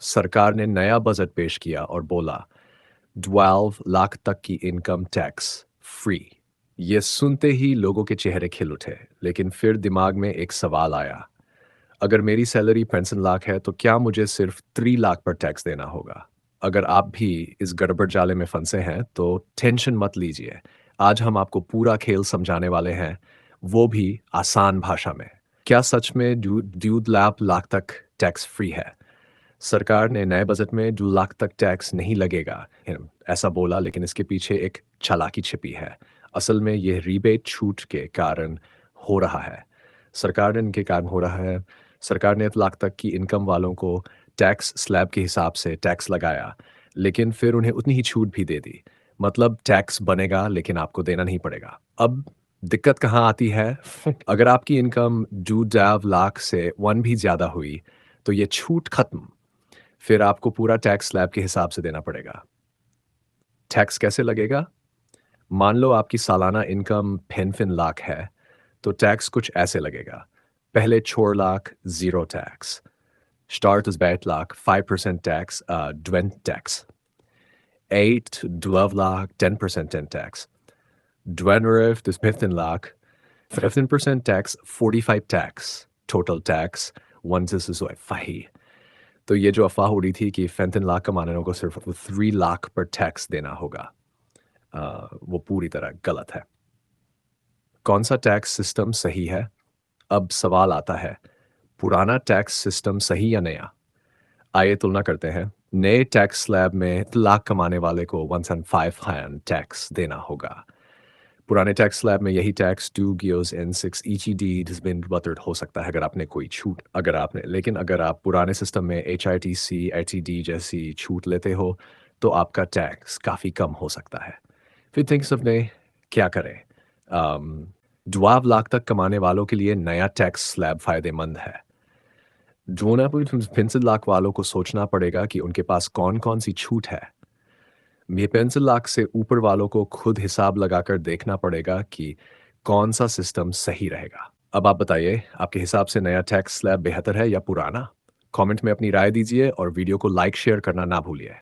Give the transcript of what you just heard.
सरकार ने नया बजट पेश किया और बोला 12 लाख तक की इनकम टैक्स फ्री। ये सुनते ही लोगों के चेहरे खिल उठे, लेकिन फिर दिमाग में एक सवाल आया। अगर मेरी सैलरी 65 लाख है तो क्या मुझे सिर्फ 3 लाख पर टैक्स देना होगा? अगर आप भी इस गड़बड़ जाले में फंसे हैं तो टेंशन मत लीजिए। आज हम आपको पूरा खेल समझाने वाले हैं, वो भी आसान भाषा में। क्या सच में 2 लाख तक टैक्स फ्री है? सरकार ने नए बजट में 2 लाख तक टैक्स नहीं लगेगा ऐसा बोला, लेकिन इसके पीछे एक चालाकी छिपी है। असल में यह रिबेट छूट के कारण हो रहा है। सरकार ने इनके कारण हो रहा है। सरकार ने 1 लाख तक की इनकम वालों को टैक्स स्लैब के हिसाब से टैक्स लगाया, लेकिन फिर उन्हें उतनी ही छूट भी दे दी। मतलब टैक्स बनेगा लेकिन आपको देना नहीं पड़ेगा। अब दिक्कत कहाँ आती है? अगर आपकी इनकम 2 लाख से 1 भी ज़्यादा हुई, तो ये छूट खत्म। फिर आपको पूरा टैक्स स्लैब के हिसाब से देना पड़ेगा। टैक्स कैसे लगेगा? मान लो आपकी सालाना इनकम 55 लाख है, तो टैक्स कुछ ऐसे लगेगा। पहले 4 lakh, 0 tax. Start is bij lakh, 5% tax, Dwent tax. 8, 12 lakh, 10% ten tax. Dwenrif is 15 lakh, 15% tax, 45 tax. Total tax, 1 is so 5. तो ये जो अफवाह उड़ी थी कि 15 लाख कमाने वालों को सिर्फ 3 लाख पर टैक्स देना होगा, वो पूरी तरह गलत है। कौन सा टैक्स सिस्टम सही है? अब सवाल आता है, पुराना टैक्स सिस्टम सही या नया? आइए तुलना करते हैं। नए टैक्स स्लैब में 1 लाख कमाने वाले को 1.5 टैक्स देना होगा। पुराने टैक्स स्लैब में यही टैक्स 2 गियोस एन 6 ईजीडी डिसबिन बतर्ड हो सकता है अगर आपने कोई छूट अगर आपने लेकिन अगर आप पुराने सिस्टम में एचआईटीसी, एचईडी जैसी छूट लेते हो, तो आपका टैक्स काफ़ी कम हो सकता है। फिर थिंक सबने क्या करें? अम, 12 लाख तक कमाने वालों के लिए नया टैक्स स्लैब फ़ायदेमंद है। जो 65 लाख वालों को सोचना पड़ेगा कि उनके पास कौन-कौन सी छूट है। ये 65 लाख से ऊपर वालों को खुद हिसाब लगाकर देखना पड़ेगा कि कौन-सा सिस्टम सही रहेगा। अब आप बताइए, आपके हिसाब से नया टैक्स स्लैब बेहतर है या पुराना? कमेंट में अपनी राय दीजिए और वीडियो को लाइक शेयर करना ना भूलिए।